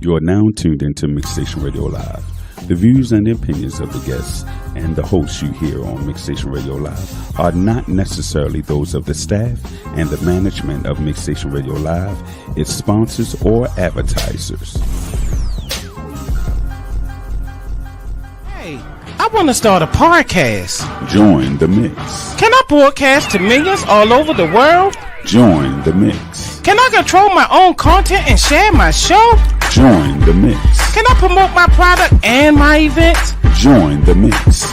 You are now tuned into Mixstation Radio Live. The views and opinions of the guests and the hosts you hear on Mixstation Radio Live are not necessarily those of the staff and the management of Mixstation Radio Live, its sponsors, or advertisers. Hey, I want to start a podcast. Join the mix. Can I broadcast to millions all over the world? Join the mix. Can I control my own content and share my show? Join the mix. Can I promote my product and my events? Join the mix.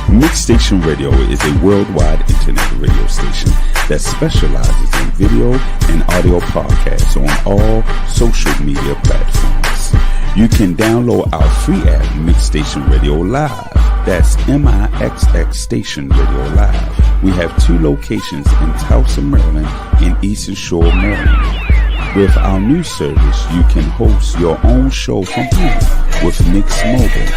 Mixstation Radio is a worldwide internet radio station that specializes in video and audio podcasts on all social media platforms. You can download our free app, Mixstation Radio Live. That's MIXX Station Radio Live. We have 2 locations in Tulsa, Maryland, and Eastern Shore, Maryland. With our new service, you can host your own show from home with Mix Mobile.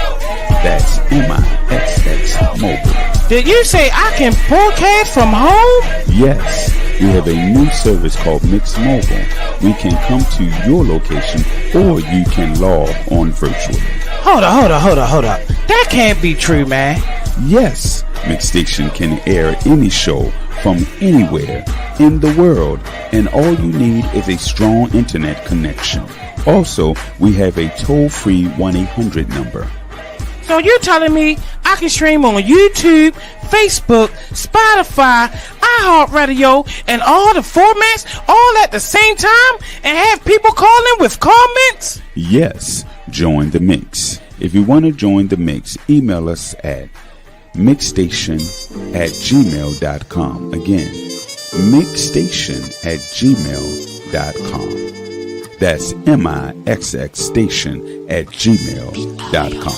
That's MIXX Mobile. Did you say I can broadcast from home? Yes, we have a new service called Mix Mobile. We can come to your location or you can log on virtually. Hold up. That can't be true, man. Yes, Mixstation can air any show from anywhere in the world, and all you need is a strong internet connection. Also, we have a toll-free 1-800 number. So you're telling me I can stream on YouTube, Facebook, Spotify, iHeartRadio, and all the formats all at the same time and have people calling with comments? Yes, join the mix. If you want to join the mix, email us at mixstation@gmail.com. Again, mixstation@gmail.com. That's MIXX station@gmail.com.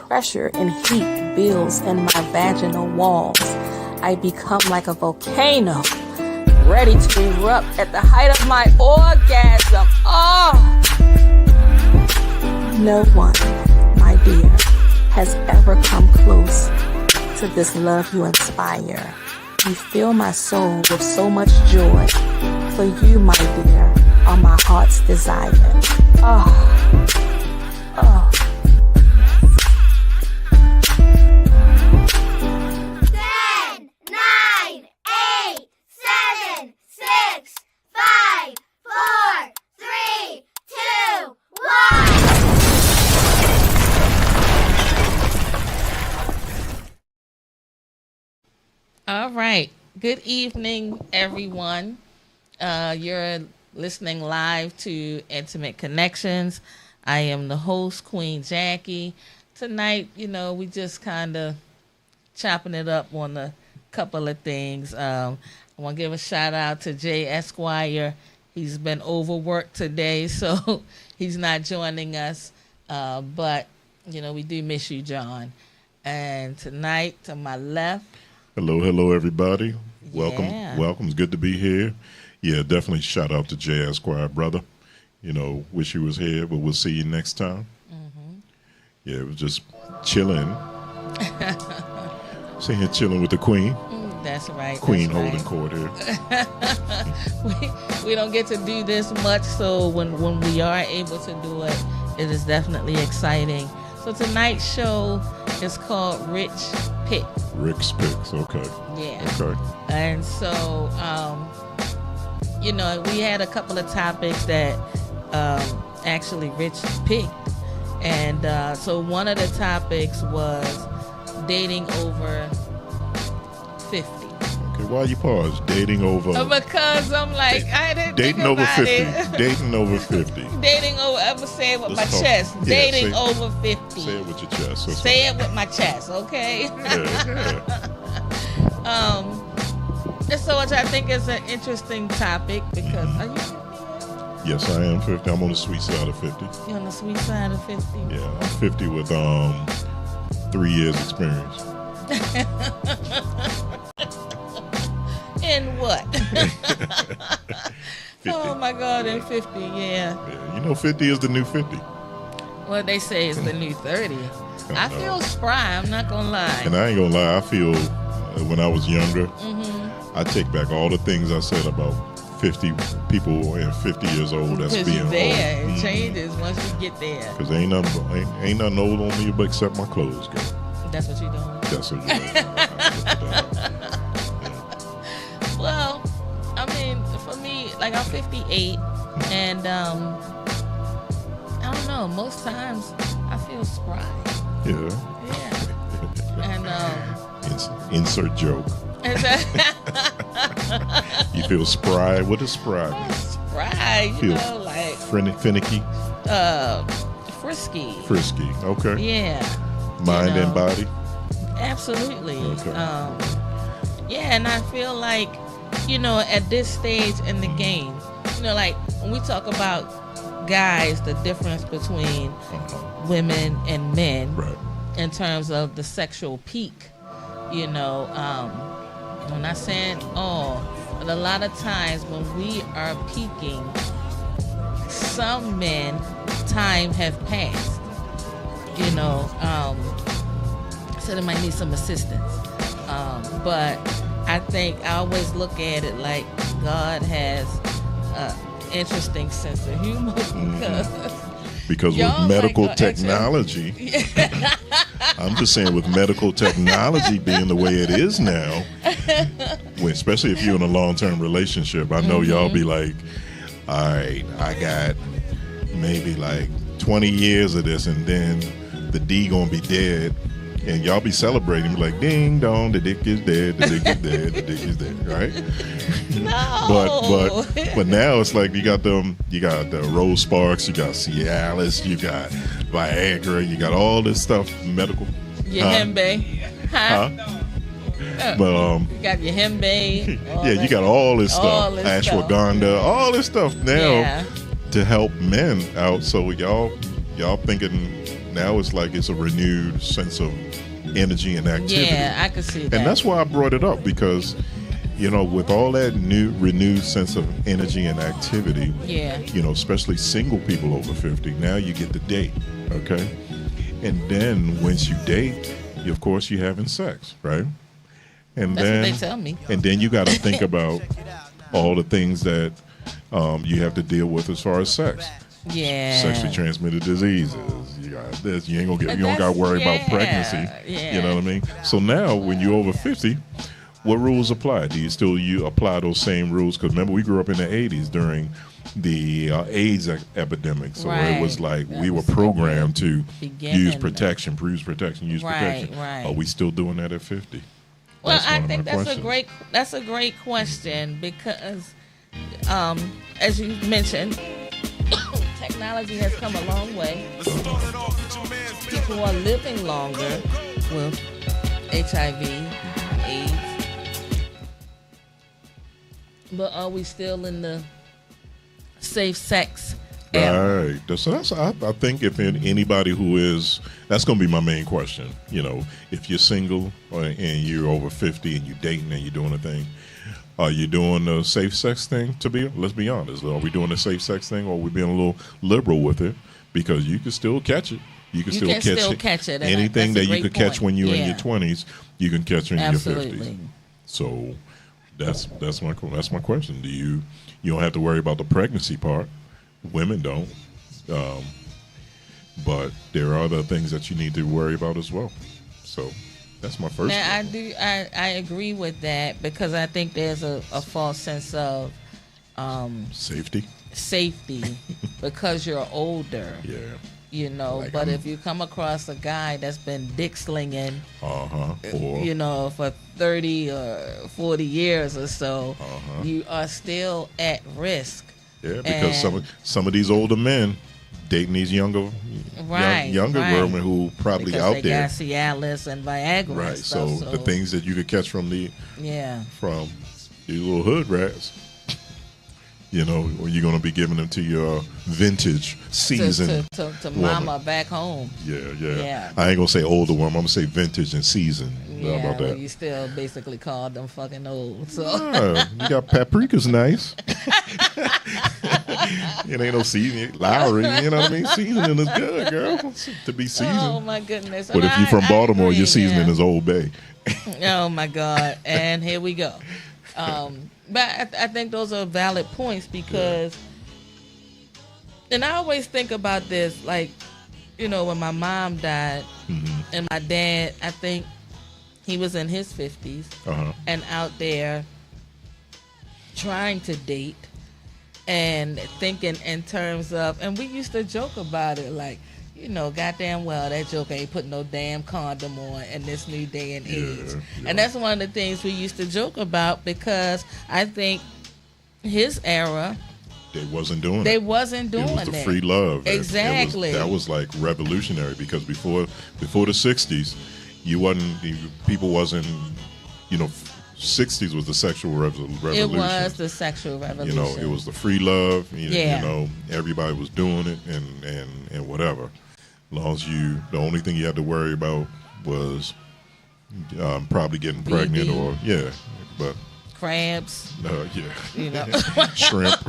Pressure and heat builds in my vaginal walls. I become like a volcano, ready to erupt at the height of my orgasm. Oh! No one, my dear, has ever come close to this love you inspire. You fill my soul with so much joy. For you, my dear, are my heart's desire. Oh. 3, 2, 1. All right. Good evening, everyone. You're listening live to Intimate Connections. I am the host, Queen Jackie. Tonight, we just kind of chopping it up on a couple of things. I want to give a shout out to Jay Esquire. He's been overworked today, so he's not joining us. But, we do miss you, John. And tonight, to my left. Hello, everybody. Welcome. Yeah. Welcome. It's good to be here. Yeah, definitely shout out to J. Esquire, brother. Wish you was here, but we'll see you next time. Mm-hmm. Yeah, it was just chilling. Sitting here chilling with the Queen. That's right. Queen that's holding right. court here. we don't get to do this much, so when we are able to do it, it is definitely exciting. So tonight's show is called Rich Pick. Rick's Picks, okay. Yeah. Okay. And so, we had a couple of topics that actually Rich picked. And so one of the topics was dating over 50. Okay, why you pause? Dating over... Because I'm like, I didn't dating think over about 50. it. Dating over 50. Dating over, I'm going to say it with Let's my talk. chest. Yeah, Dating say- over 50. Say it with your chest. That's Say it with my chest, okay? Yeah. And so which I think is an interesting topic because, are you 50 yet? Yes, I am 50. I'm on the sweet side of 50. You're on the sweet side of 50? Yeah, I'm 50 with 3 years experience. In what? 50. Oh my God, in 50, yeah. Yeah, 50 is the new 50. Well, they say it's the new 30. I know. feel spry, I'm not gonna lie. And I ain't gonna lie, I feel when I was younger, Mm-hmm. I take back all the things I said about 50 people and 50 years old that's Because being you're there, old. it changes once you get there. Because ain't nothing old on me but except my clothes, girl. That's what you're doing. That's what you Well, I mean, for me, like I'm 58, and I don't know. Most times, I feel spry. Yeah. Yeah. And Insert joke. You feel spry. What does spry mean? spry, Feel like Finicky, frisky. frisky. Okay. Yeah. Mind and body. Absolutely. Okay. Yeah, and I feel like, at this stage in the game, like when we talk about guys, the difference between women and men Right. in terms of the sexual peak, I'm not saying all, but a lot of times when we are peaking, some men, time have passed, so they might need some assistance. But I think I always look at it like God has an interesting sense of humor Because Y'all with medical like an technology, I'm just saying with medical technology being the way it is now, especially if you're in a long-term relationship, I know y'all be like, all right, I got maybe like 20 years of this and then the D gonna be dead. And y'all be celebrating like ding dong, the dick is dead, the dick is dead, the dick is dead, right? No. but now it's like you got the Rose Sparks, you got Cialis, you got Viagra, you got all this stuff medical. Your hembe. Huh? But You got your hembe. yeah, you got all this all stuff, this stuff. ashwagandha, all this stuff now Yeah. to help men out. So y'all thinking now it's like it's a renewed sense of energy and activity. Yeah, I could see that. And that's why I brought it up because, with all that renewed sense of energy and activity, Yeah. especially single people over 50, now you get to date, okay? And then once you date, of course, you're having sex, right? And That's then what they tell me. And then you got to think about all the things that you have to deal with as far as sex. Yeah. Sexually transmitted diseases. You got this. You ain't gonna get. And You don't got to that's- worry about yeah, pregnancy. yeah. You know what I mean? So now, when you're over 50, what rules apply? Do you apply those same rules? Because remember, we grew up in the 80s during the AIDS epidemic. So it was Right. like That we were was the programmed to beginning. use protection, use protection. Right, right. Are we still doing that at 50? Well, That's one I of think my that's questions. that's a great question because, as you mentioned, technology has come a long way. People are living longer with HIV, AIDS, but are we still in the safe sex era. Right. So I think if anybody who is, that's going to be my main question. You know, if you're single and you're over 50 and you're dating and you're doing a thing, are you doing the safe sex thing? Let's be honest. Are we doing the safe sex thing, or are we being a little liberal with it? Because you can still catch it. You can still catch it. Anything that you could catch when you're in your 20s, you can catch in your 50s. So that's my question. You don't have to worry about the pregnancy part. Women don't. But there are other things that you need to worry about as well. So that's my first. Now I agree with that, because I think there's a false sense of safety because you're older. Yeah. You know, like, but if you come across a guy that's been dick slinging, you know, for 30 or 40 years or so, you are still at risk. Yeah, because some of these older men dating these younger women who probably because out they there. got Cialis and Viagra. Right. And stuff, so the things that you could catch from these little hood rats. You know, or you're going to be giving them to your vintage season. To mama back home. Yeah. I ain't going to say older woman. I'm going to say vintage and season. Yeah, How about that? You still basically called them fucking old. So you got paprika's nice. It ain't no seasoning. Lowry, you know what I mean? Seasoning is good, girl. To be seasoned. Oh, my goodness. But if you're from Baltimore, your seasoning is Old Bay. Oh, my God. And here we go. But I think those are valid points, because, and I always think about this, like, you know, when my mom died, and my dad, I think he was in his 50s and out there trying to date and thinking in terms of, and we used to joke about it, like, you know, goddamn well, that joke ain't putting no damn condom on in this new day and age. And that's one of the things we used to joke about, because I think his era, they wasn't doing it. It was the free love. Exactly. That was like revolutionary, because before the 60s, people wasn't, you know, 60s was the sexual revolution. It was the sexual revolution. You know, it was the free love. You know, everybody was doing it and whatever. As long as the only thing you had to worry about was probably getting pregnant or but crabs. You know, shrimp,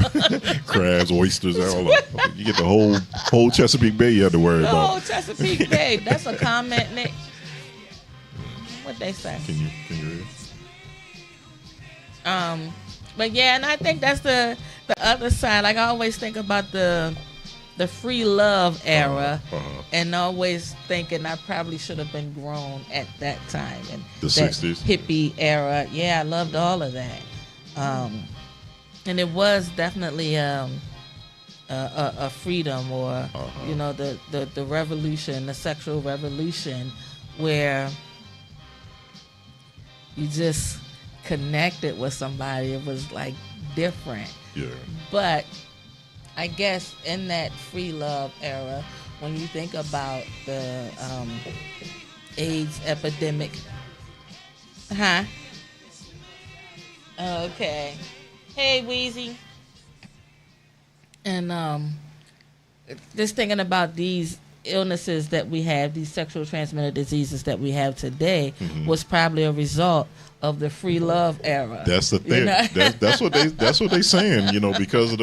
crabs, oysters, all of it. You get the whole Chesapeake Bay you had to worry about. Oh, Chesapeake Bay. That's a comment, Nick. What they say? Can you read? But yeah, and I think that's the other side. Like, I always think about the free love era, and always thinking I probably should have been grown at that time, and the that 60s hippie era. Yeah, I loved all of that, and it was definitely a freedom, or you know, the revolution, the sexual revolution, where you just connected with somebody. It was like different. Yeah. But I guess in that free love era, when you think about the AIDS epidemic, okay, hey Weezy, and just thinking about these illnesses that we have, these sexual transmitted diseases that we have today, was probably a result of the free love era. That's the thing. You know? That's what they saying. You know, because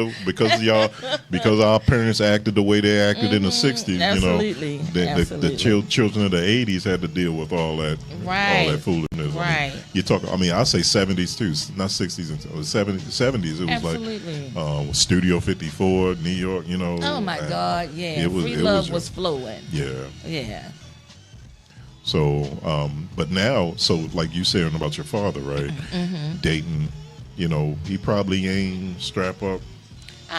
our parents acted the way they acted in the '60s. Absolutely. You know, the children of the '80s had to deal with all that, all that foolishness. Right. I mean, you talk. I mean, I say '70s too, not '60s and '70s. It was absolutely. Like Studio 54, New York. You know. Oh my God! Yeah. Free love was flowing. Yeah. Yeah. So, but now, so like you saying about your father, right? Dating, you know, he probably ain't strap up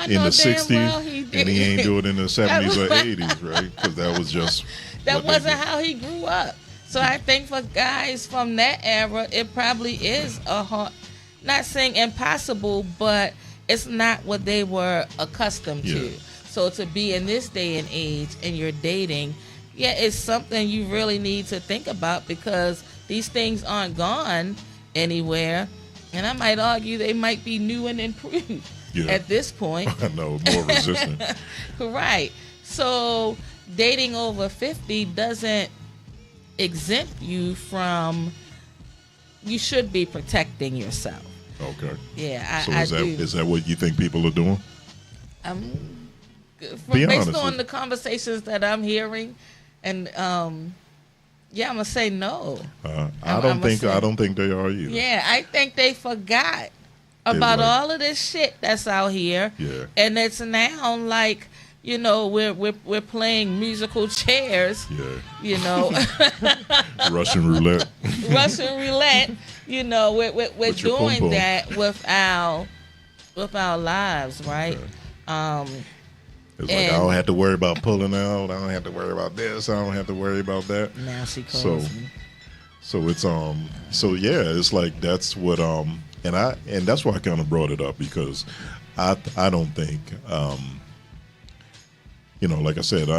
in the 60s, and he ain't do it in the 70s or 80s, right? Because that was just that wasn't how he grew up. So I think for guys from that era, it probably is a hard, not saying impossible, but it's not what they were accustomed to. So to be in this day and age and you're dating, it's something you really need to think about, because these things aren't gone anywhere, and I might argue they might be new and improved. at this point. I know, more resistant. Right. So dating over 50 doesn't exempt you from, you should be protecting yourself. Okay. Yeah, So I do. is that what you think people are doing? Be Based honest on with the conversations that I'm hearing, and yeah, I'm gonna say no. I don't think they are either. Yeah, I think they forgot about like- all of this shit that's out here. Yeah. And it's now like, you know, we're playing musical chairs. Yeah. You know, Russian roulette. Russian roulette. You know, we're With your doing pom-pom. that with our lives, right? It's like, I don't have to worry about pulling out. I don't have to worry about this. I don't have to worry about that. Now she calls So, me. so it's so yeah, it's like that's what and that's why I kind of brought it up, because I don't think you know, like I said,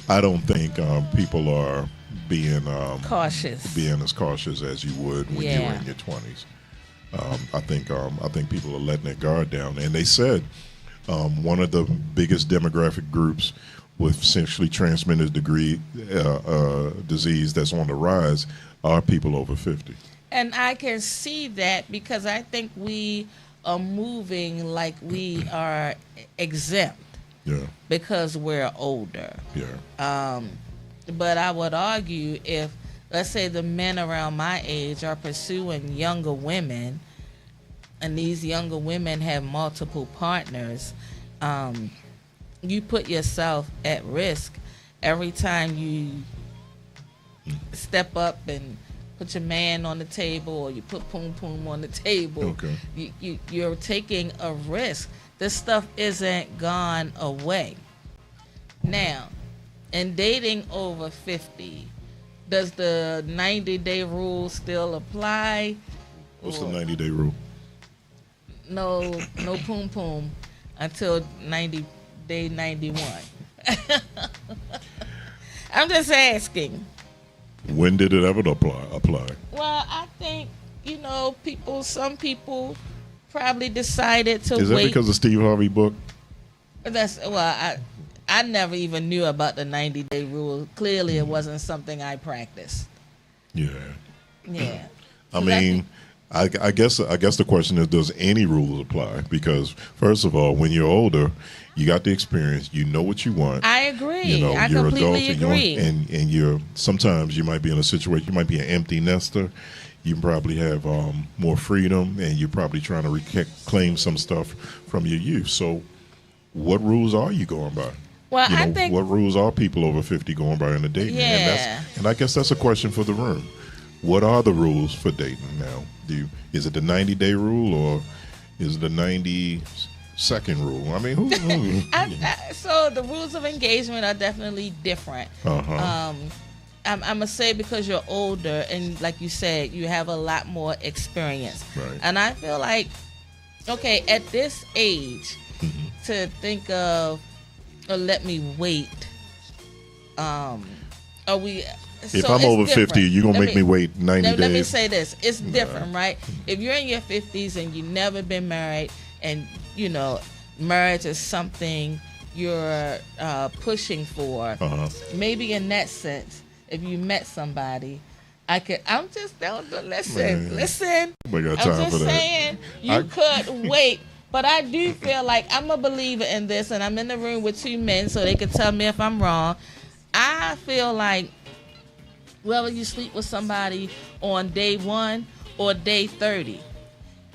I don't think people are being as cautious as you would when you were in your 20s. I think people are letting their guard down, and they said one of the biggest demographic groups with sexually transmitted disease that's on the rise are people over 50. And I can see that because I think we are moving like we are exempt Yeah, because we're older. yeah, But I would argue if, let's say, the men around my age are pursuing younger women, and these younger women have multiple partners, you put yourself at risk every time you step up and put your man on the table, or you put poom poom on the table. Okay. You're taking a risk. This stuff isn't gone away. Now, in dating over 50, does the 90-day rule still apply? What's the 90-day rule? No poom poom until day 91. I'm just asking. When did it ever apply? Well, I think, you know, some people probably decided to Is that wait. because of Steve Harvey book? I never even knew about the 90-day rule. Clearly, it wasn't something I practiced. Yeah. Yeah. I mean, I guess the question is, does any rules apply? Because first of all, when you're older, you got the experience, you know what you want. I agree. You know, I you're completely adults, agree. and you're sometimes you might be in a situation, you might be an empty nester. You probably have more freedom, and you're probably trying to reclaim some stuff from your youth. So, what rules are you going by? Well, You know, I think what rules are people over 50 going by in the dating? Yeah. And I guess that's a question for the room. What are the rules for dating now? Is it the 90-day rule, or is it the 90-second rule? I mean, who? so the rules of engagement are definitely different. Uh-huh. I'm gonna say because you're older, and like you said, you have a lot more experience. Right. And I feel like, okay, at this age, to think of, or let me wait. Are we? If so I'm it's over different. 50, you're going to Let make me wait 90 days. Let me say this. It's different, right? If you're in your 50s and you've never been married, and, you know, marriage is something you're pushing for, maybe in that sense, if you met somebody, I'm just, listen. Nobody got I'm time for just that. saying, you could wait. But I do feel like I'm a believer in this, and I'm in the room with two men so they can tell me if I'm wrong. I feel like whether you sleep with somebody on day 1 or day 30,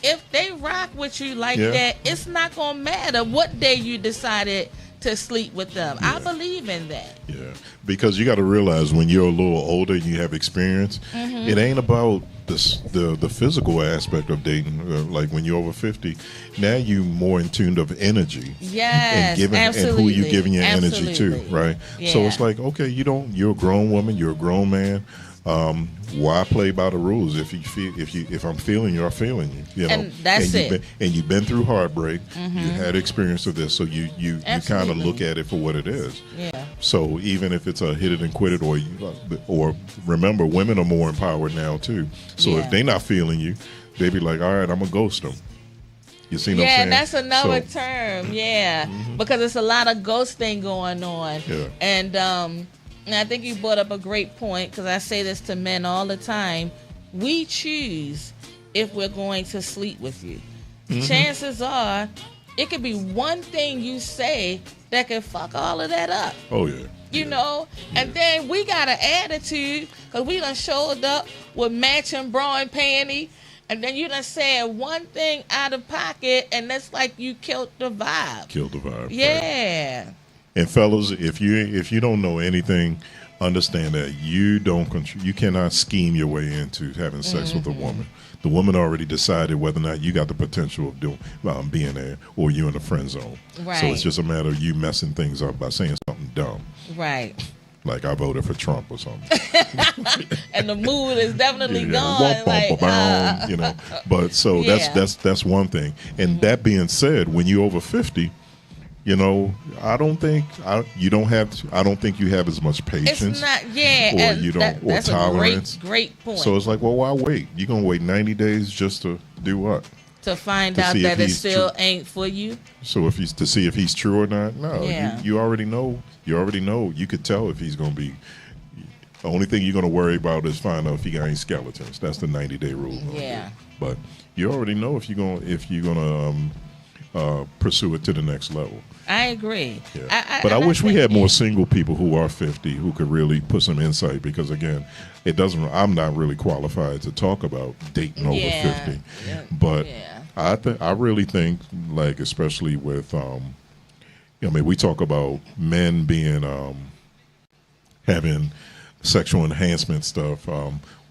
if they rock with you like that, it's not going to matter what day you decided to sleep with them. I believe in that. Yeah, because you got to realize when you're a little older and you have experience, it ain't about the physical aspect of dating. Like when you're over 50, now you more in tune of energy. Yes, and absolutely. who you giving your energy Absolutely. to, right? Yeah. So it's like, okay, you're a grown woman, you're a grown man. Why play by the rules? If I'm feeling you, I'm feeling you. You know, And that's it. You've been through heartbreak. You had experience of this, so you kind of Absolutely. look at it for what it is. Yeah. So even if it's a hit it and quit it, or remember, women are more empowered now too. So if they're not feeling you, they be like, all right, I'm gonna ghost them. You see what I'm Yeah, saying? that's another So, term. Yeah, because it's a lot of ghosting going on. Yeah. And I think you brought up a great point, because I say this to men all the time. We choose if we're going to sleep with you. Chances are, it could be one thing you say that could fuck all of that up. oh yeah. You know, and then we got an attitude because we done showed up with matching bra and panty, and then you done said one thing out of pocket, and that's like you killed the vibe. Kill the vibe. Right? Yeah. And fellas, if you don't know anything, understand that you cannot scheme your way into having sex with a woman. The woman already decided whether or not you got the potential of being there, or you in the friend zone. Right. So it's just a matter of you messing things up by saying something dumb. Right. Like I voted for Trump or something. And the mood is definitely gone. Womp, Like, womp, bow, you know. But so Yeah. that's one thing. And that being said, when you're over 50, you know, I don't think you have as much patience. it's not, yeah. Or and you don't, or that's tolerance. a great point. So it's like, well, why wait? You're gonna wait 90 days just to do what? to find to out see if that it he's still true. ain't for you. So if he's to see if he's true or not? No, Yeah. you already know. You already know. You could tell if he's gonna be. The only thing you're gonna worry about is find out if he got any skeletons. That's the 90-day rule. Yeah. But you already know if you're gonna pursue it to the next level. I agree. Yeah. But I wish we had more single people who are 50 who could really put some insight, because again, I'm not really qualified to talk about dating over 50. Yeah. But Yeah. I really think, like, especially with we talk about men being having sexual enhancement stuff.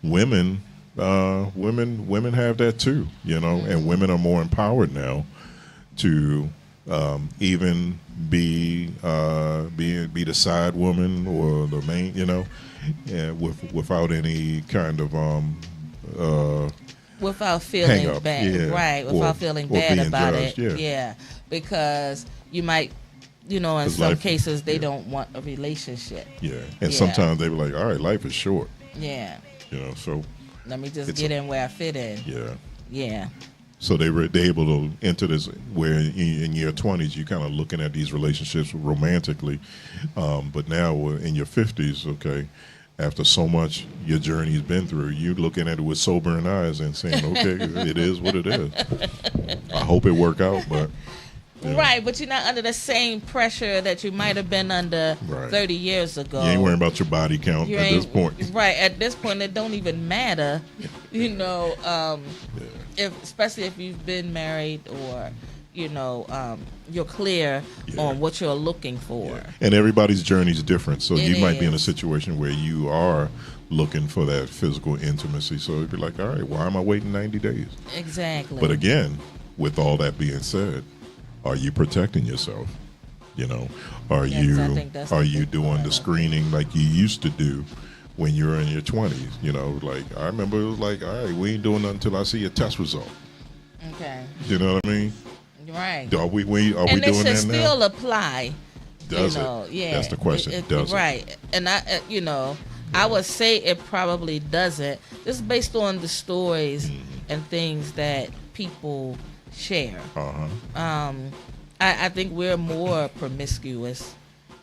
Women have that too, you know, and women are more empowered now to even be the side woman or the main, you know, without any kind of without feeling hang up, bad, yeah. right? Or- Without feeling or bad being about judged, it, yeah. because you might, you know, in 'Cause some life- cases they yeah. don't want a relationship. yeah, and Yeah. sometimes they be like, all right, life is short, Yeah, you know, so let me just It's get in where I fit in. yeah. Yeah, So they able to enter this where in your 20s you're kind of looking at these relationships romantically, but now in your 50s, okay, after so much your journey's been through, you're looking at it with sobering eyes and saying, okay, it is what it is. I hope it work out, but yeah. right. But you're not under the same pressure that you might have been under Right. 30 years ago. You ain't worrying about your body count You at this ain't- point. Right. At this point, it don't even matter. You know, especially if you've been married, or you know, you're clear Yeah. on what you're looking for. And everybody's journey is different, so It you might be in a is. situation where you are looking for that physical intimacy. So it'd be like, all right, why am I waiting 90 days? Exactly. But again, with all that being said, are you protecting yourself? You know, are Yes, I think that's the big doing part the of it. screening like you used to do when you were in your 20s? You know, like I remember it was like, all right, we ain't doing nothing until I see a test result. okay. You know what I mean? Right. Are we and doing it should that now? still apply. Does you know, it? Yeah. That's the question. Does it? Right. And you know, I would say it probably doesn't. Just based on the stories and things that people share. Uh-huh. I think we're more promiscuous,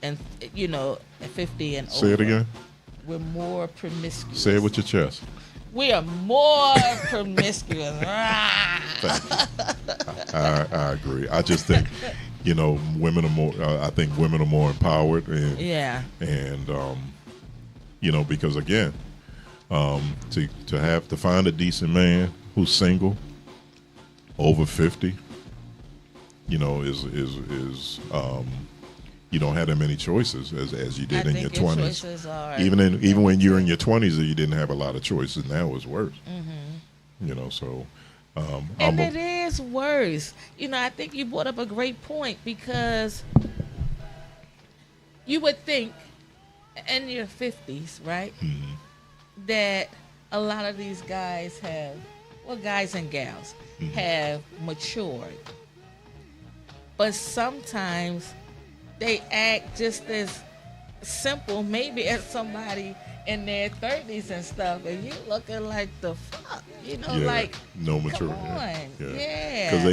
and you know, at 50 and Say it over, again. We're more promiscuous. Say it with your chest. We are more promiscuous. I agree. I just think, you know, women are more. I think women are more empowered, and Yeah. and you know, because again, to find a decent man who's single, over 50, you know, is you don't have that many choices as you did I in think your 20s. choices are Even when you were in your 20s, you didn't have a lot of choices. Now it's worse. Mm-hmm. You know, so. And it is worse. You know, I think you brought up a great point, because you would think in your 50s, right, that a lot of these guys guys and gals have matured. But sometimes they act just as simple maybe as somebody in their 30s and stuff, and you looking like the fuck, like no maturity. Come on. Yeah. Because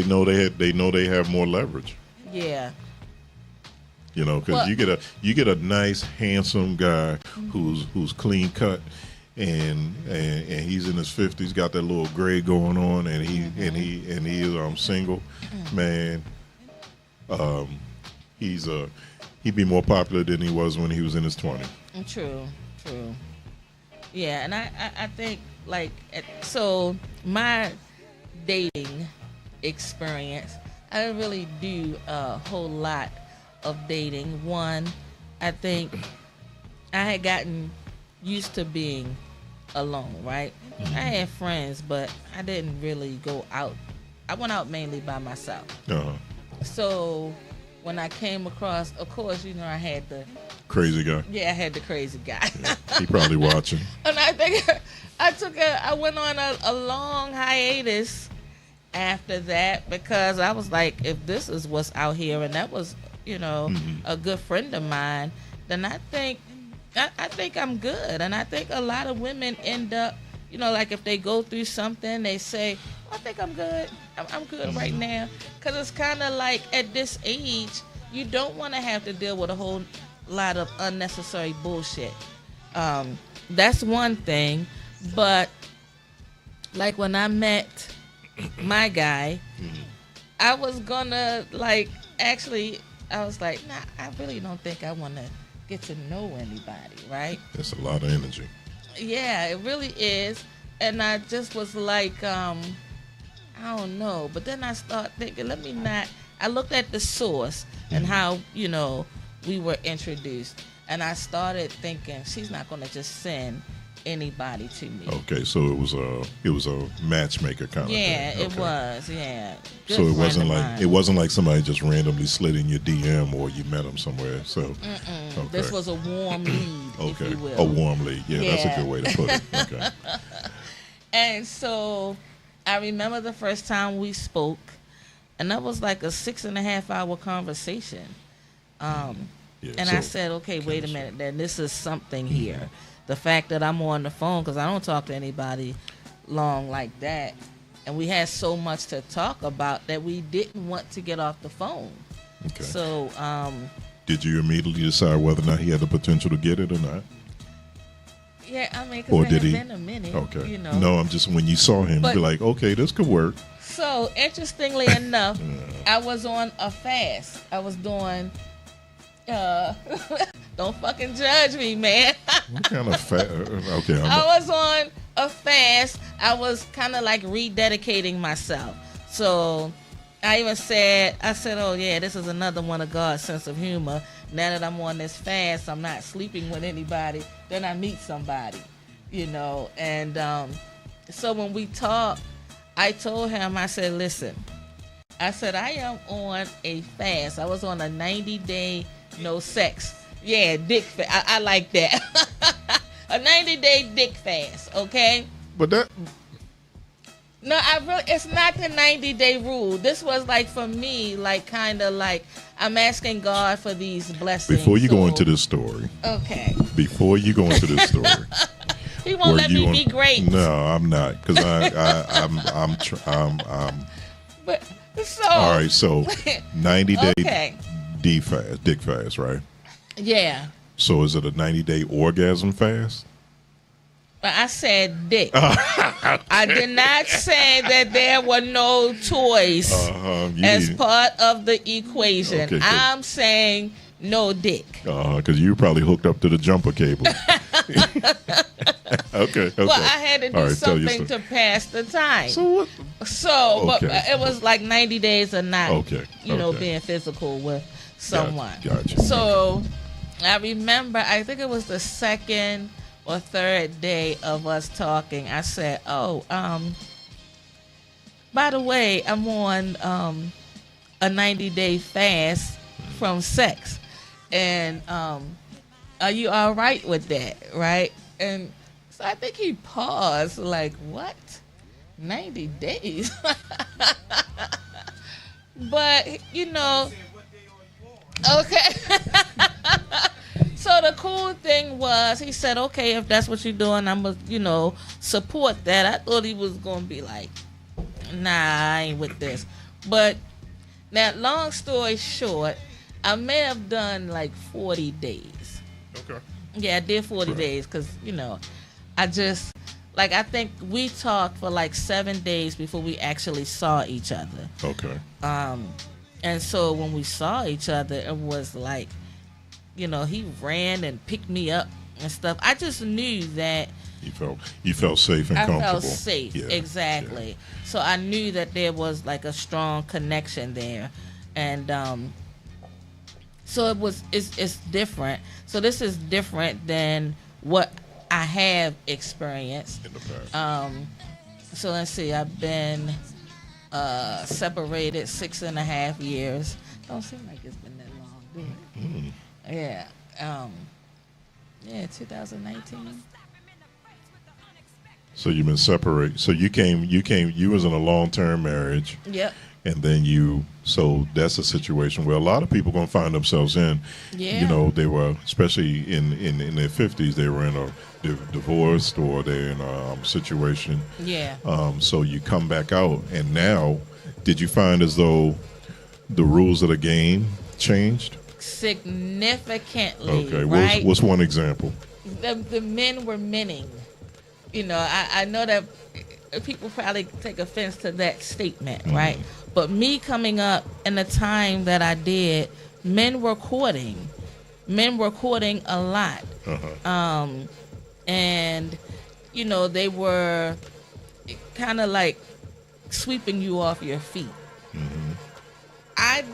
they know they have more leverage. Yeah. Because you get a nice, handsome guy who's clean cut, and he's in his 50s, got that little gray going on, and he is single, man. He'd be more popular than he was when he was in his 20s. True. Yeah, and I think so my dating experience, I didn't really do a whole lot of dating. One, I think I had gotten used to being alone, right? I had friends, but I didn't really go out. I went out mainly by myself. So when I came across, of course, I had the crazy guy. Yeah, I had the crazy guy. Yeah, he probably watching. And I think I went on a long hiatus after that, because I was like, if this is what's out here, and that was, a good friend of mine, then I think I'm good. And I think a lot of women end up, like if they go through something, they say, I think I'm good. I'm good right now. Because it's kind of like at this age, you don't want to have to deal with a whole lot of unnecessary bullshit. That's one thing. But like when I met my guy, I was gonna I was like, nah, I really don't think I want to get to know anybody, right? That's a lot of energy. Yeah, it really is. And I just was like, I don't know. But then I start thinking, I looked at the source and how, we were introduced. And I started thinking, she's not going to just send anybody to me. Okay, so it was a matchmaker kind of thing. Yeah, it was. Yeah. Good so it friend wasn't like somebody just randomly slid in your DM or you met them somewhere. So okay. This was a warm lead, if you will. A warm lead. Yeah, that's a good way to put it. Okay. And so I remember the first time we spoke, and that was like a 6.5 hour conversation. I said, okay, wait a minute, then this is something here. The fact that I'm on the phone, because I don't talk to anybody long like that, and we had so much to talk about that we didn't want to get off the phone. Okay. So, did you immediately decide whether or not he had the potential to get it or not? Yeah, I mean, because it had been a minute. Okay. No, I'm just, when you saw him, you'd be like, okay, this could work. So, interestingly enough, I was on a fast. I was doing... don't fucking judge me, man. What kind of fast? Okay. I was on a fast. I was kind of like rededicating myself. So I even said, oh yeah, this is another one of God's sense of humor. Now that I'm on this fast, I'm not sleeping with anybody. Then I meet somebody, And so when we talked, I told him, I said, listen, I am on a fast. I was on a 90-day no sex. Yeah, dick fast. I like that. A 90-day dick fast, okay? But that... No, it's not the 90-day rule. This was like, for me, like kind of like I'm asking God for these blessings. Before you go into this story. Okay. Before you go into this story. He won't let me be great. No, I'm not, because I'm. But so. All right, so 90-day dick fast, right? Yeah. So is it a 90-day orgasm fast? I said dick. I did not say that there were no toys as part of the equation. Okay, I'm saying no dick. Because you probably hooked up to the jumper cable. Okay. Well, I had to do something to pass the time. So what? But it was like 90 days or not, being physical with someone. Gotcha. So I remember, I think it was the second or third day of us talking, I said, by the way, I'm on a 90-day fast from sex. And are you all right with that, right? And so I think he paused, like, what? 90 days? But, okay. So the cool thing was, he said, okay, if that's what you're doing, I'm going to, support that. I thought he was going to be like, nah, I ain't with this. But now, long story short, I may have done like 40 days. Okay. Yeah, I did 40 Right. days because, I just, I think we talked for like 7 days before we actually saw each other. Okay. And so when we saw each other, it was like, he ran and picked me up and stuff. I just knew that You felt safe and comfortable. I felt safe, Yeah. exactly. Yeah. So I knew that there was like a strong connection there, and so it's different. So this is different than what I have experienced. In the past. So let's see, I've been separated 6.5 years. Don't seem like it's been that long, do it? Mm. Yeah. 2019. So you've been separated. So you was in a long-term marriage. Yep. And then so that's a situation where a lot of people going to find themselves in. Yeah. They were, especially in their 50s, they were in a divorced or they're in a situation. Yeah. So you come back out, and now, did you find as though the rules of the game changed? Significantly. Okay. Right. What's one example? The men were menning. I know that people probably take offense to that statement, right? But me coming up in the time that I did, men were courting. Men were courting a lot. Uh-huh. And, they were kind of like sweeping you off your feet. Mm-hmm. I'm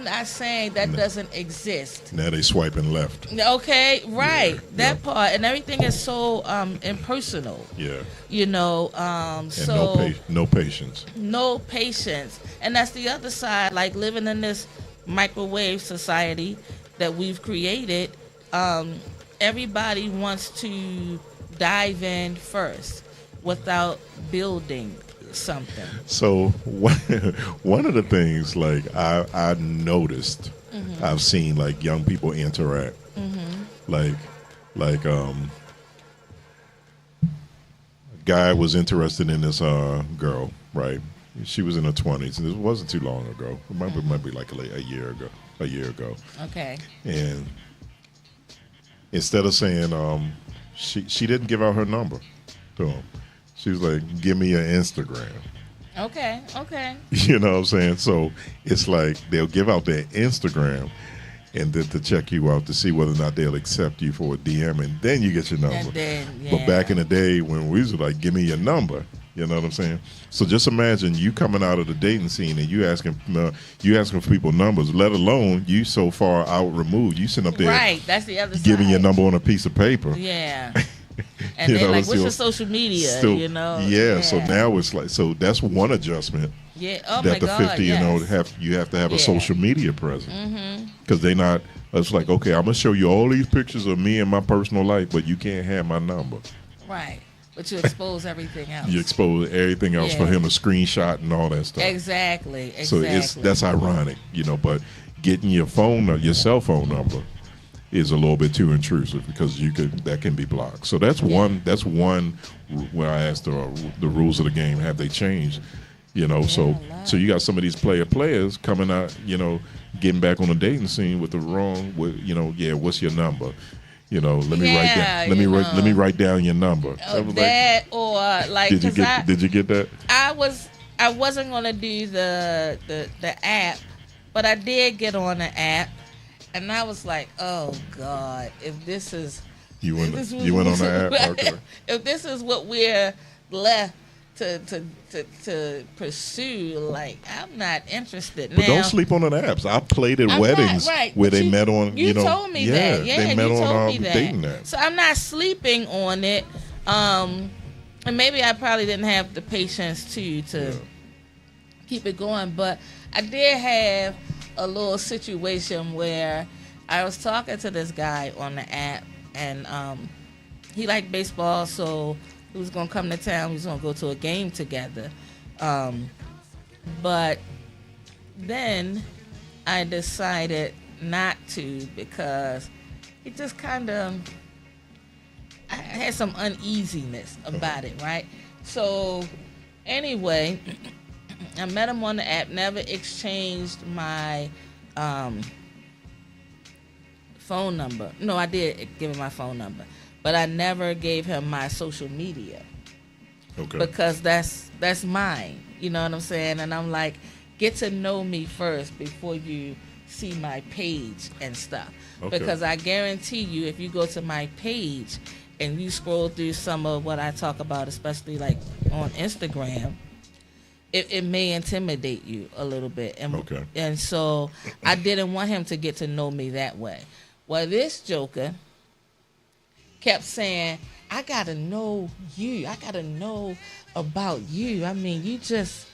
not saying that doesn't exist. Now they swiping left. Okay, right. Yeah, that part. And everything is so impersonal. Yeah. And so no patience. No patience. And that's the other side, like living in this microwave society that we've created. Everybody wants to dive in first without building something. So one of the things I noticed, I've seen young people interact, a guy was interested in this girl, right? She was in her 20s, and this wasn't too long ago. It might be like a year ago. Okay. And instead of saying she didn't give out her number to him. She was like, give me your Instagram. Okay. You know what I'm saying? So it's like they'll give out their Instagram and then to check you out to see whether or not they'll accept you for a DM, and then you get your number. And then, yeah. But back in the day when we was like, give me your number, you know what I'm saying? So just imagine you coming out of the dating scene and you asking for people numbers, let alone you so far out removed. You sitting up there, right? That's the other side. Giving your number on a piece of paper. Yeah. And they're like, what's your social media? Yeah, so now it's like, so that's one adjustment. Yeah. Oh that my the 50, yes. you have to have a social media presence. Because they not, it's like, okay, I'm going to show you all these pictures of me and my personal life, but you can't have my number. Right. But you expose everything else. You expose everything else for him to screenshot and all that stuff. Exactly. So that's ironic, but getting your cell phone number is a little bit too intrusive because that can be blocked. So that's one where I asked the rules of the game, have they changed? So you got some of these players coming out, getting back on the dating scene with the wrong, what's your number? Let me write down your number. Did you get that? I wasn't gonna do the app, but I did get on the app. And I was like, "Oh God! If this is you went on the app, okay. If this is what we're left to pursue, I'm not interested." But now, don't sleep on the apps. I played at weddings where they met on. You told me that. Yeah, they met you told on me that. dating apps. So I'm not sleeping on it. And maybe I probably didn't have the patience to keep it going, but I did have a little situation where I was talking to this guy on the app, and he liked baseball, so he was gonna come to town. We was gonna go to a game together, but then I decided not to because he just kind of I had some uneasiness about it, right? So anyway, I met him on the app, never exchanged my phone number. No, I did give him my phone number, but I never gave him my social media. Okay. Because that's mine. You know what I'm saying? And I'm like, get to know me first before you see my page and stuff. Okay. Because I guarantee you, if you go to my page and you scroll through some of what I talk about, especially like on Instagram, it may intimidate you a little bit. And, Okay. and so I didn't want him to get to know me that way. Well, this joker kept saying, I got to know you. I got to know about you. I mean, you just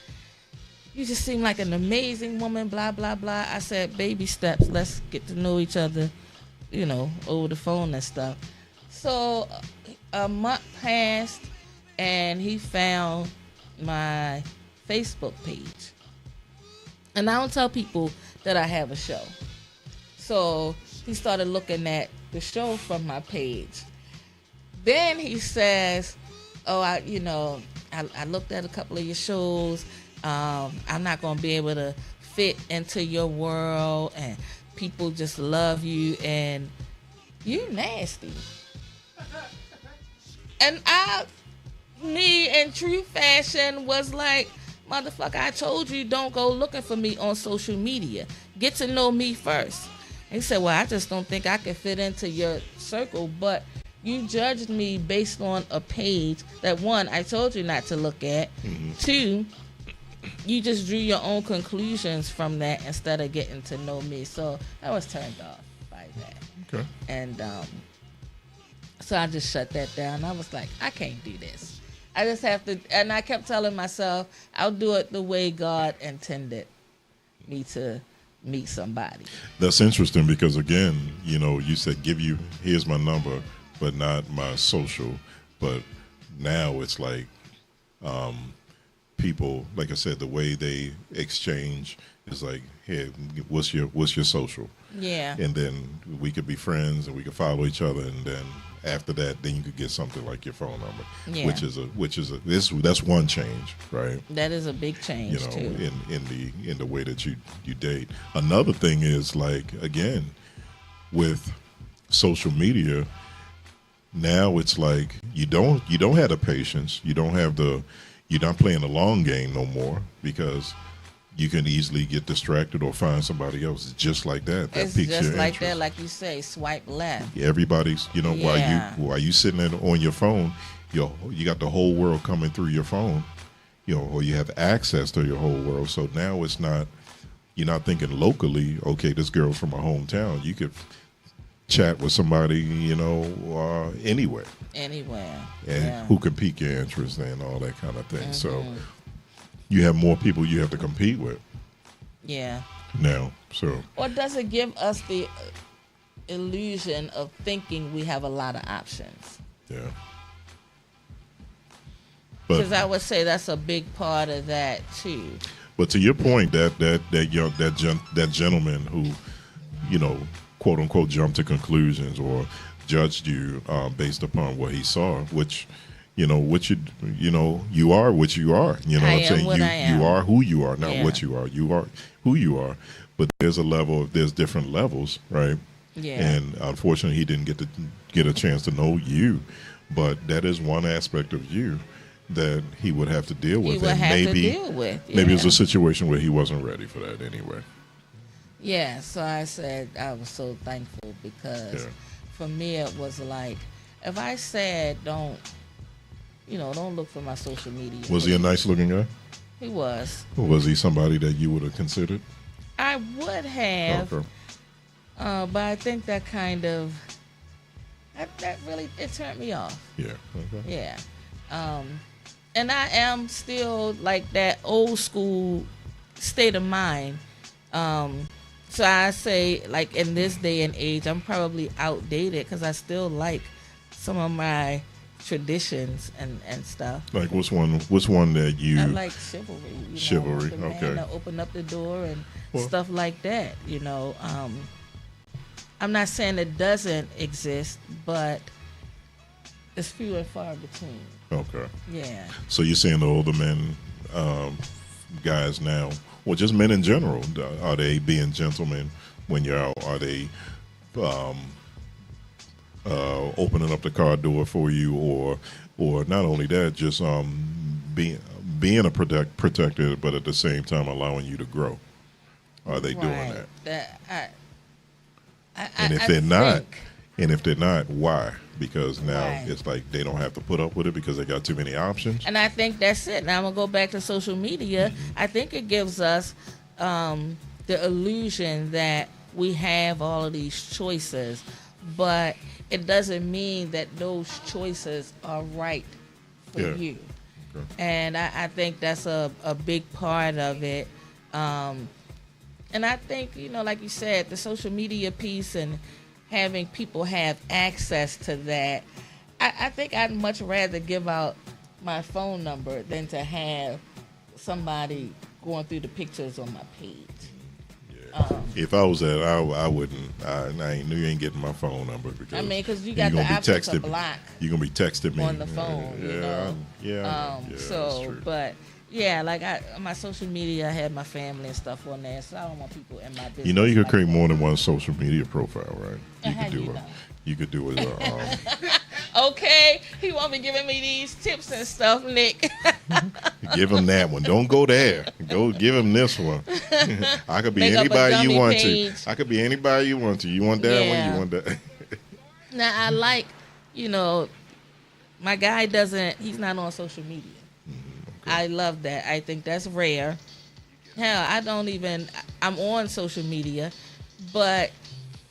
seem like an amazing woman, blah, blah, blah. I said, baby steps. Let's get to know each other, you know, over the phone and stuff. So a month passed, and he found my Facebook page. And I don't tell people that I have a show. So he started looking at the show from my page. Then he says, oh, I looked at a couple of your shows. I'm not going to be able to fit into your world, and people just love you, and you nasty. And me in true fashion was like, motherfucker, I told you don't go looking for me on social media. Get to know me first. And he said, well, I just don't think I can fit into your circle, but you judged me based on a page that, one, I told you not to look at. Mm-hmm. Two, you just drew your own conclusions from that instead of getting to know me. So I was turned off by that. Okay. And so I just shut that down. I was like, I can't do this. I just have to. And I kept telling myself, I'll do it the way God intended me to meet somebody. That's interesting because, again, you said here's my number, but not my social. But now it's like people, like I said, the way they exchange is like, hey, what's your social? Yeah. And then we could be friends and we could follow each other, and then after that, then you could get something like your phone number. Yeah. That's one change, right? That is a big change too. In the way that you date. Another thing is, like, again, with social media, now it's like you don't have the patience. You're not playing the long game no more, because you can easily get distracted or find somebody else just like that. That it's piques just your like interest. that, like you say, swipe left. Everybody's, while you sitting there on your phone, you got the whole world coming through your phone, or you have access to your whole world. So now it's not, you're not thinking locally, okay, this girl's from my hometown. You could chat with somebody, anywhere. And who can pique your interest and all that kind of thing. Mm-hmm. So you have more people you have to compete with. Yeah. Now, so. Or does it give us the illusion of thinking we have a lot of options? Yeah. Because I would say that's a big part of that too. But to your point, that gentleman who, quote unquote, jumped to conclusions or judged you based upon what he saw, which. You are what you are. You know what I'm saying? You are who you are, not what you are. You are who you are. But there's different levels, right? Yeah. And unfortunately, he didn't get a chance to know you. But that is one aspect of you that he would have to deal with. Maybe it's a situation where he wasn't ready for that anyway. Yeah. So I said I was so thankful because for me it was like, if I said don't look for my social media. Was he a nice looking guy? He was. Was he somebody that you would have considered? I would have. Okay. But I think that kind of, that really, it turned me off. Yeah. Okay. Yeah. And I am still like that old school state of mind. So I say, like, in this day and age, I'm probably outdated because I still like some of my traditions and stuff. Like what's one that you? I like chivalry. Chivalry, the man okay. to open up the door and stuff like that. I'm not saying it doesn't exist, but it's few and far between. Okay. Yeah. So you're saying the older men, guys now, or just men in general, are they being gentlemen when you're out? Are they opening up the car door for you, or not only that, just being a protector, but at the same time allowing you to grow? Are they doing that? And if they're not, why? Because now it's like they don't have to put up with it because they got too many options. And I think that's it. Now I'm gonna go back to social media. I think it gives us the illusion that we have all of these choices, but it doesn't mean that those choices are right for you. Okay. And I think that's a big part of it. And I think, like you said, the social media piece and having people have access to that, I think I'd much rather give out my phone number than to have somebody going through the pictures on my page. If I was that, I wouldn't. You ain't getting my phone number because because you got the option to block. You're gonna be texting me on the phone. But yeah, like my social media, I had my family and stuff on there, so I don't want people in my business. You could create more than one social media profile, right? You could do it. Okay, he won't be giving me these tips and stuff, Nick. Give him that one. Don't go there. Go give him this one. I could be anybody you want to. I could be anybody you want to. You want that one? You want that? Now I like, my guy he's not on social media. Okay. I love that. I think that's rare. Hell, I'm on social media, but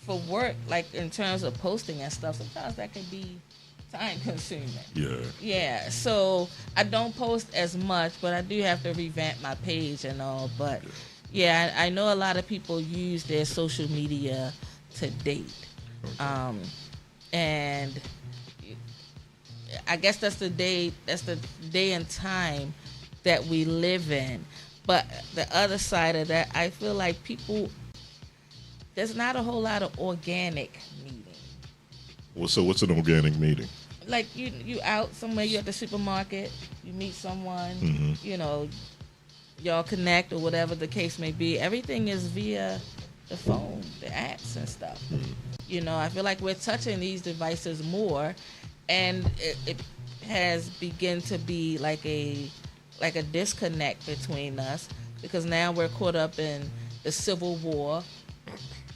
for work, like in terms of posting and stuff, sometimes that can be time consuming. Yeah. So I don't post as much, but I do have to revamp my page and all. But I know a lot of people use their social media to date. And I guess that's the day and time that we live in. But the other side of that, I feel like there's not a whole lot of organic meeting. Well, so what's an organic meeting? Like you out somewhere, you at the supermarket, you meet someone, y'all connect or whatever the case may be. Everything is via the phone, the apps and stuff. I feel like we're touching these devices more, and it has begun to be like a disconnect between us, because now we're caught up in the civil war.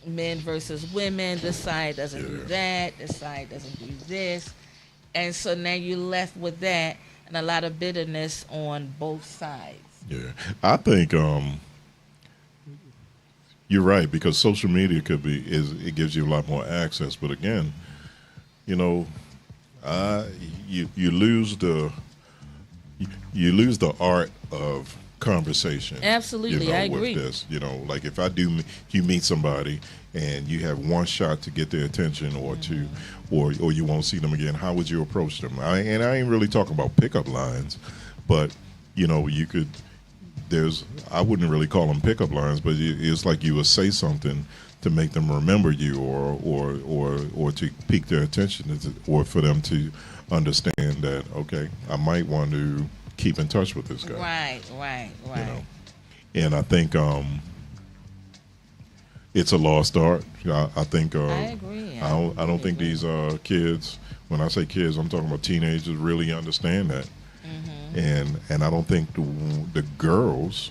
Men versus women. This side doesn't do that. This side doesn't do this. And so now you're left with that and a lot of bitterness on both sides. Yeah. I think you're right, because social media it gives you a lot more access. But again, you lose the art of conversation. Absolutely, I agree. With this, like if you meet somebody and you have one shot to get their attention, or or you won't see them again, how would you approach them? I ain't really talking about pickup lines, but you could. I wouldn't really call them pickup lines, but it's like you would say something to make them remember you, or to pique their attention, or for them to understand that I might want to keep in touch with this guy. Right. And I think it's a lost art. I think I agree. I don't think these kids, when I say kids, I'm talking about teenagers, really understand that. And I don't think the girls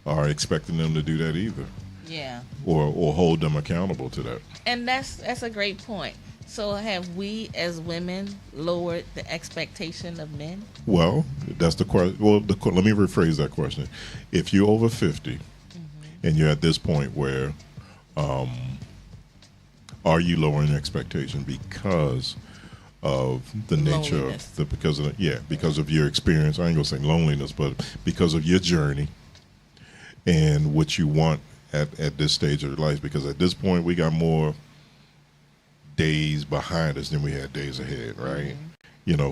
are expecting them to do that either. Yeah. Or hold them accountable to that. And that's a great point. So have we as women lowered the expectation of men? Well, that's the question. Well, let me rephrase that question. If you're over 50 and you're at this point where, are you lowering the expectation because of the nature of because of your experience? I ain't gonna say loneliness, but because of your journey and what you want at this stage of your life. Because at this point, we got more days behind us than we had days ahead, right?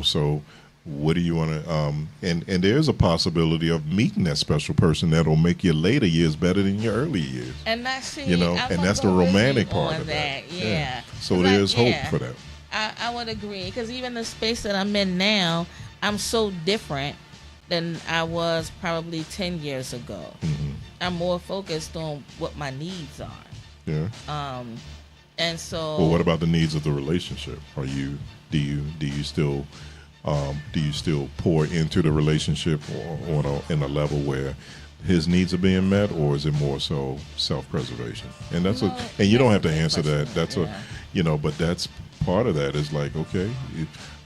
So What do you want to? And there's a possibility of meeting that special person that'll make your later years better than your early years. And that's You know, and that's the romantic part of that. that. Yeah. So there's hope for that. I would agree, because even the space that I'm in now, I'm so different than I was probably 10 years ago. Mm-hmm. I'm more focused on what my needs are. Yeah. And so. Well, what about the needs of the relationship? Do you still pour into the relationship in a level where his needs are being met, or is it more so self-preservation? And and you don't have to answer that. That's but that's part of that is like, okay,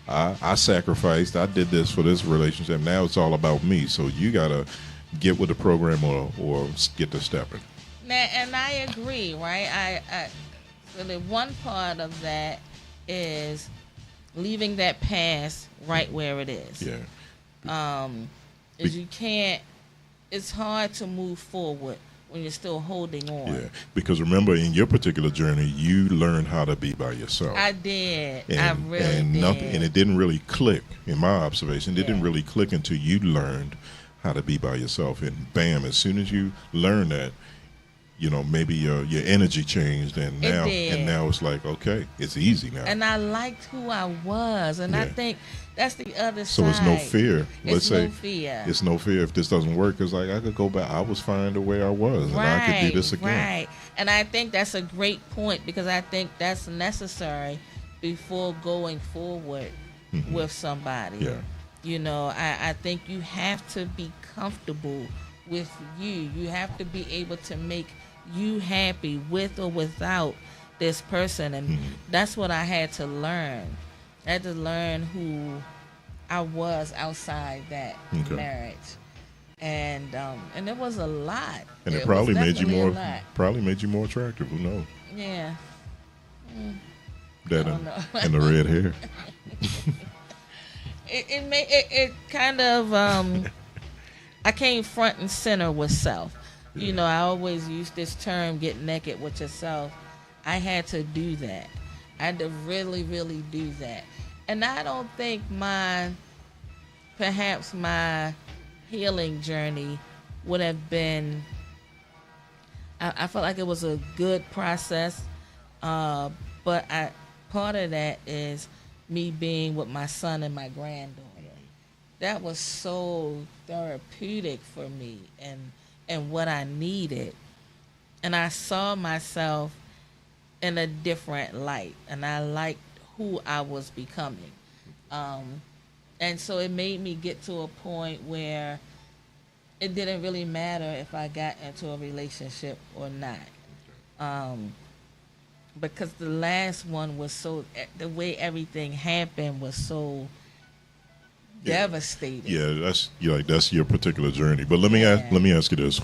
I sacrificed, I did this for this relationship. Now it's all about me. So you gotta get with the program or get to stepping. And I agree, right? So the one part of that is leaving that past right where it is. Yeah. Is you can't. It's hard to move forward when you're still holding on. Yeah, because remember, in your particular journey, you learned how to be by yourself. I did. And, I really did. And it didn't really click, in my observation. It didn't really click until you learned how to be by yourself. And bam, as soon as you learn that, maybe your energy changed, and now it's like, okay, it's easy now. And I liked who I was, and I think that's the other so side. it's no fear. Let's say no fear. It's no fear if this doesn't work. It's like I could go back. I was fine the way I was, and I could do this again. Right. And I think that's a great point, because I think that's necessary before going forward with somebody. Yeah. I think you have to be comfortable with you. You have to be able to make you happy with or without this person. And that's what I had to learn. I had to learn who I was outside that marriage. And it was a lot. And it probably made you more attractive. Who knows? Yeah. That and the red hair. It kind of I came front and center with self. I always use this term, get naked with yourself. I had to do that. I had to really, really do that. And I don't think perhaps my healing journey would have been, I felt like it was a good process. But part of that is me being with my son and my granddaughter. That was so therapeutic for me and what I needed. And I saw myself in a different light, and I liked who I was becoming. And so it made me get to a point where it didn't really matter if I got into a relationship or not. Because the last one was the way everything happened was so devastating. Yeah, that's your particular journey. But let me ask you this: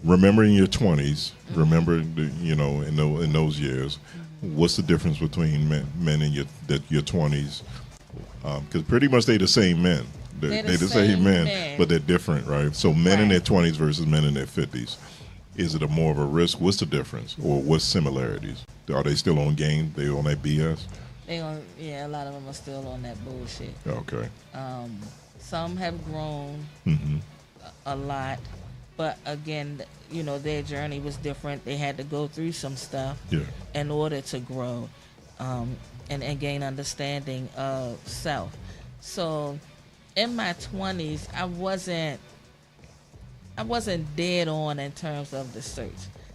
remember in your 20s, remember in those years, what's the difference between men in your 20s? Because pretty much they the same men. They're the same men, but they're different, right? So men in their 20s versus men in their 50s. Is it more of a risk? What's the difference, or what's similarities? Are they still on game? They on that BS? A lot of them are still on that bullshit. Okay. Some have grown a lot, but again, their journey was different. They had to go through some stuff in order to grow and gain understanding of self. So in my 20s, I wasn't dead on in terms of the search.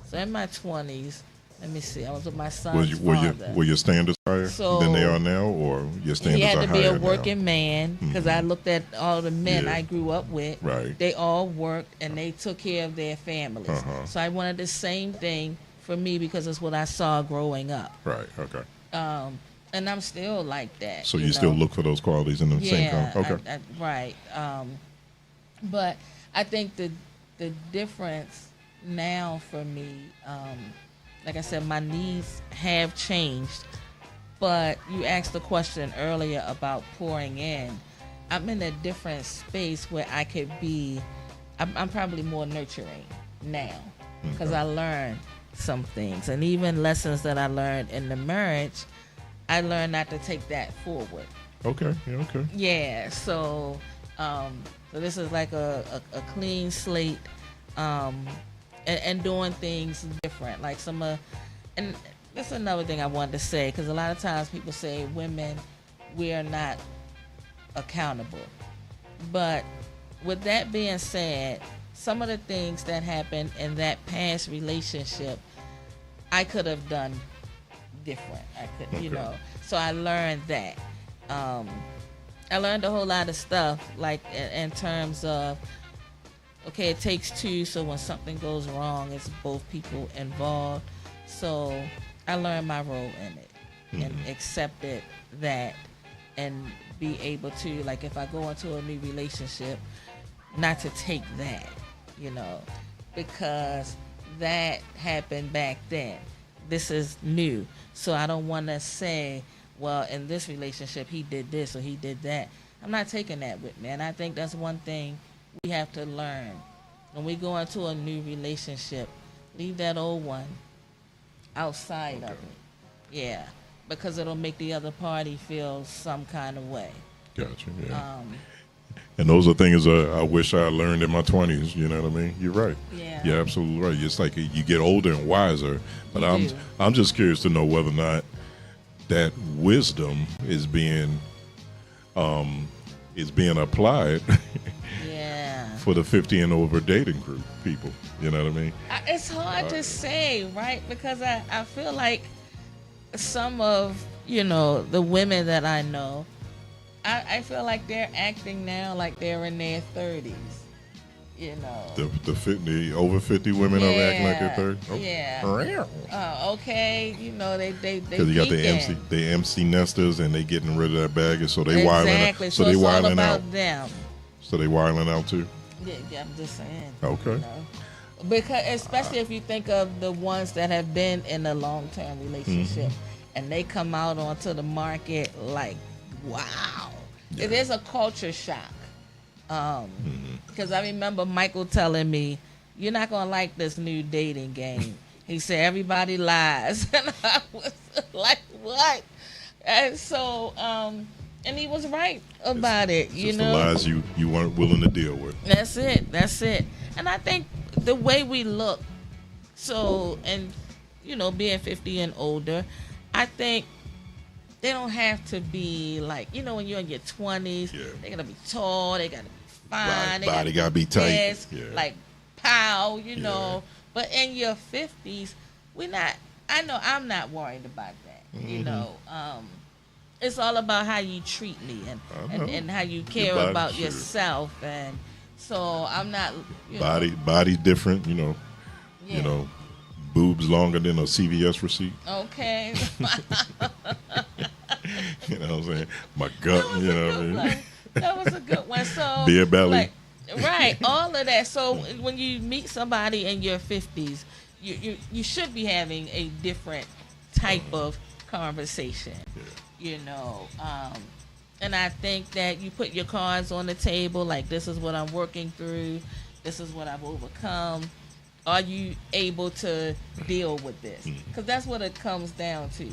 So in my 20s, let me see, I was with my son's father. Were your standards higher than they are now, or your standards are higher now? He had to be a working man, because I looked at all the men I grew up with. Right. They all worked, and they took care of their families. So I wanted the same thing for me, because it's what I saw growing up. Right, okay. And I'm still like that. So you still look for those qualities in the same time? Okay. Right. But I think the difference now for me, like I said, my needs have changed. But you asked the question earlier about pouring in. I'm in a different space where I could be, I'm probably more nurturing now, because I learned some things. And even lessons that I learned in the marriage, I learned not to take that forward. Okay. Yeah, okay. Yeah, so so this is like a clean slate, and doing things different. Like and that's another thing I wanted to say, because a lot of times people say women, we are not accountable. But with that being said, some of the things that happened in that past relationship, I could have done different. I could, you know. So I learned that. I learned a whole lot of stuff, like in terms of, okay, it takes two, so when something goes wrong, it's both people involved. So I learned my role in it and accepted that, and be able to, like, if I go into a new relationship, not to take that, you know, because that happened back then. This is new. So I don't want to say, well, in this relationship, he did this or he did that. I'm not taking that with me. And I think that's one thing we have to learn. When we go into a new relationship, leave that old one outside of it. Yeah, because it'll make the other party feel some kind of way. Gotcha, yeah. And those are things I wish I learned in my 20s, you know what I mean? You're right. Yeah. You're absolutely right. It's like you get older and wiser, but I'm just curious to know whether or not that wisdom is being applied Yeah. for the 50 and over dating group people. You know what I mean? It's hard to say, right? Because I feel like some of, you know, the women that I know, I feel like they're acting now like they're in their 30s. You know, the over 50 women are acting like they're 30. Oh. Yeah. Okay. You know, they because you got the MC nesters and they getting rid of that baggage, so they exactly. wilding. So they it's all wilding about out. them. So they wilding out too. Yeah, I'm just saying. Okay. You know? Because especially if you think of the ones that have been in a long-term relationship, and they come out onto the market like, wow, it is a culture shock. Because I remember Michael telling me, you're not going to like this new dating game. He said, everybody lies. And I was like, what? And so, and he was right about it, you know. The lies you weren't willing to deal with. That's it. And I think the way we look, so, and, you know, being 50 and older, I think they don't have to be like, you know, when you're in your 20s, they got to be tall, they got to be fine, body got to be tight. Like, pow, you know. But in your 50s, I'm not worried about that, you know. It's all about how you treat me and how you care about yourself. And so I'm not, you know. Body different, you know. You know, boobs longer than a CVS receipt. Okay. You know what I'm saying? My gut, you know what I mean? That was a good one. So beer belly. Like, right, all of that. So when you meet somebody in your 50s, you should be having a different type of conversation. You know, and I think that you put your cards on the table, like, this is what I'm working through, this is what I've overcome. Are you able to deal with this? Because that's what it comes down to.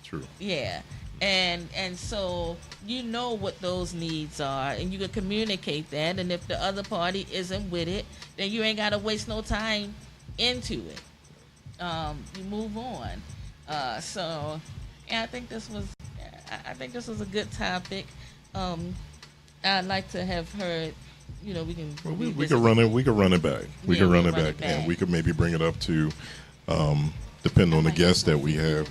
True. Yeah. And so you know what those needs are, and you can communicate that. And if the other party isn't with it, then you ain't got to waste no time into it. You move on. So, and I think this was a good topic. I'd like to have heard. You know, we can run it. We can run it back. We can run it back, and we could maybe bring it up to, depending on the guests that we have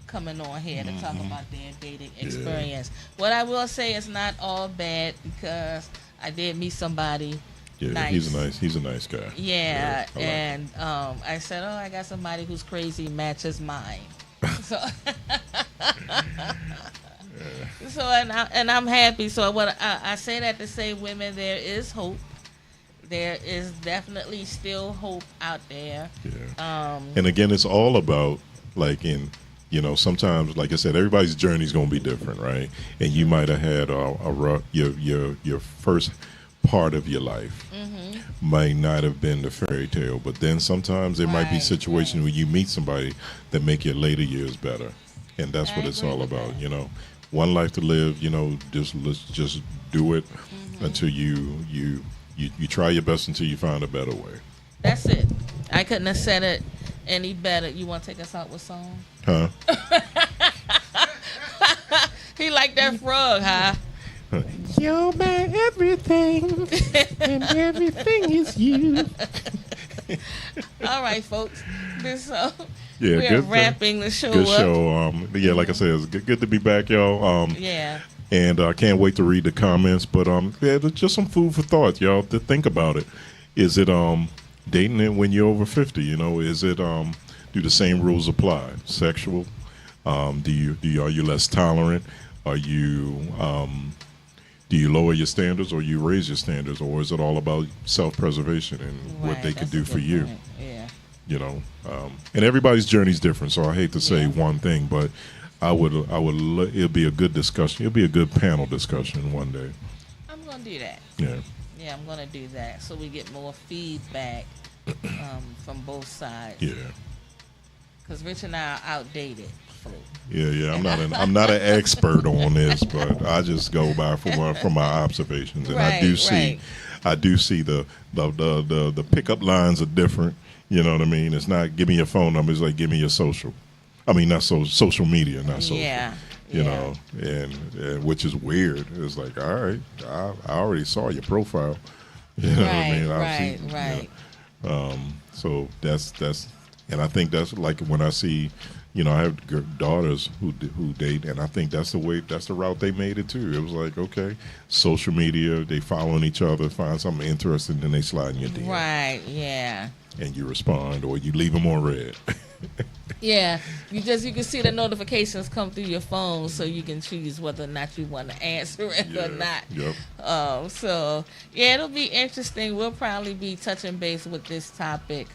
coming on here to talk about their dating experience. What I will say is not all bad, because I did meet somebody. Yeah, nice. he's a nice guy. Yeah, and I said, I got somebody whose crazy matches mine. So, so and I'm happy. So what I say that to say, women, there is hope. There is definitely still hope out there. Yeah. And again, it's all about, like, you know, sometimes, like I said, everybody's journey is going to be different, right? And you might have had your first part of your life might not have been the fairy tale, but then sometimes there might be situations where you meet somebody that make your later years better. And that's what I it's agree all with about, that. One life to live, let's just do it until you try your best until you find a better way. That's it. I couldn't have said it any better. You want to take us out with song? Huh? He like that frog, huh? You're my everything, and everything is you. All right, folks. This Yeah, we're wrapping the show Good up. show. Yeah, like I said, it's good to be back, y'all. Yeah. And I can't wait to read the comments. But yeah, just some food for thought, y'all, to think about it. Is it dating it when you're over 50? Is it do the same rules apply? Sexual? Are you less tolerant? Are you do you lower your standards or you raise your standards, or is it all about self-preservation and what they can do for you? Point. Yeah. And everybody's journey is different, so I hate to say Yeah. one thing, but it'll be a good discussion. It'll be a good panel discussion one day. I'm gonna do that. Yeah. Yeah, I'm gonna do that so we get more feedback from both sides. Yeah. Because Rich and I are outdated. Folks. Yeah. I'm not an expert on this, but I just go by from my observations, and I do see the pickup lines are different. You know what I mean? It's not give me your phone number. It's like give me your social. I mean, not social media, not social. Yeah. And which is weird. It's like, all right, I already saw your profile. You know what I mean? Right. So that's, and I think that's like when I see, I have daughters who date, and I think that's the route they made it too. It was like, okay, social media, they following each other, find something interesting, then they slide in your DM. Right. Yeah. And you respond, or you leave them on red. Yeah, you can see the notifications come through your phone, so you can choose whether or not you want to answer it or not. Yep. So yeah, it'll be interesting. We'll probably be touching base with this topic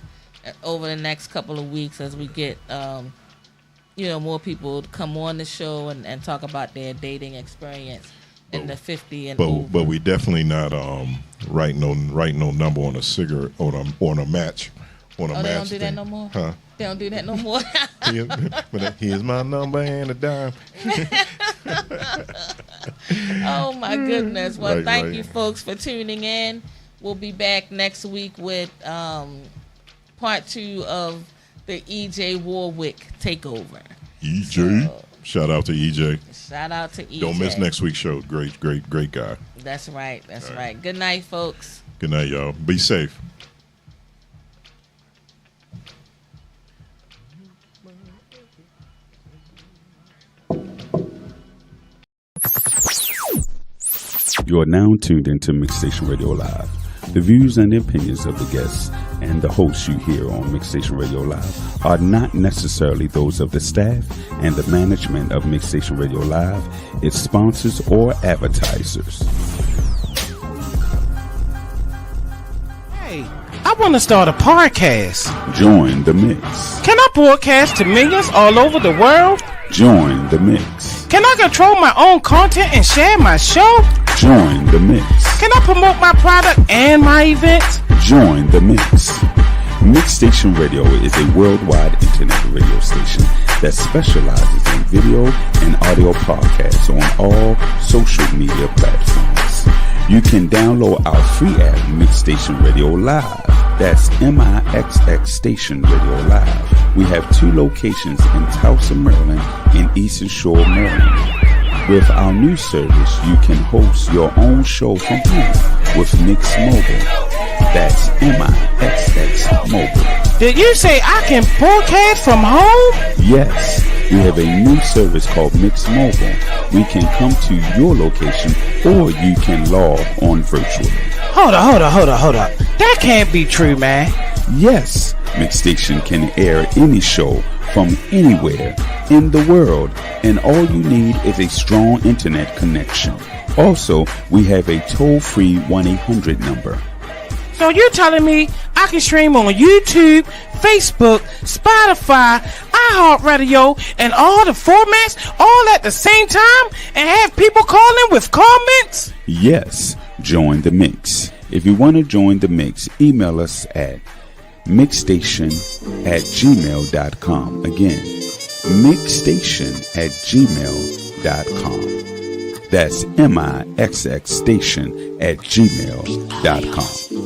over the next couple of weeks as we get more people to come on the show and talk about their dating experience in the 50 and over. But we definitely not writing no number on a cigarette on a match. On a match they don't do thing. that no more? Huh? They don't do that no more? Here's my number and a dime. Oh, my goodness. Well, Right, thank right. you, folks, for tuning in. We'll be back next week with part 2 of the EJ Warwick takeover. EJ. So, Shout out to EJ. shout out to EJ. Don't miss next week's show. Great guy. That's right. That's All right. Good night, folks. Good night, y'all. Be safe. You are now tuned into Mixstation Radio Live. The views and opinions of the guests and the hosts you hear on Mixstation Radio Live are not necessarily those of the staff and the management of Mixstation Radio Live, its sponsors, or advertisers. Hey, I want to start a podcast. Join the mix. Can I broadcast to millions all over the world? Join the mix. Can I control my own content and share my show? Join the mix. Can I promote my product and my events? Join the mix. Mixstation Radio is a worldwide internet radio station that specializes in video and audio podcasts on all social media platforms. You can download our free app, Mixstation Radio Live. That's MIXX Station Radio Live. We have 2 locations in Towson, Maryland, and Eastern Shore, Maryland. With our new service, you can host your own show from home with Mix Mobile. That's MIXX Mobile. Did you say I can broadcast from home? Yes, we have a new service called Mix Mobile. We can come to your location, or you can log on virtually. Hold up. That can't be true, man. Yes, Mixstation can air any show from anywhere in the world, and all you need is a strong internet connection. Also, we have a toll-free 1-800 number. So you're telling me I can stream on YouTube, Facebook, Spotify, iHeartRadio, and all the formats all at the same time and have people calling with comments? Yes, join the mix. If you want to join the mix, email us at mixstation@gmail.com. Again, mixstation@gmail.com. That's MIXX station@gmail.com.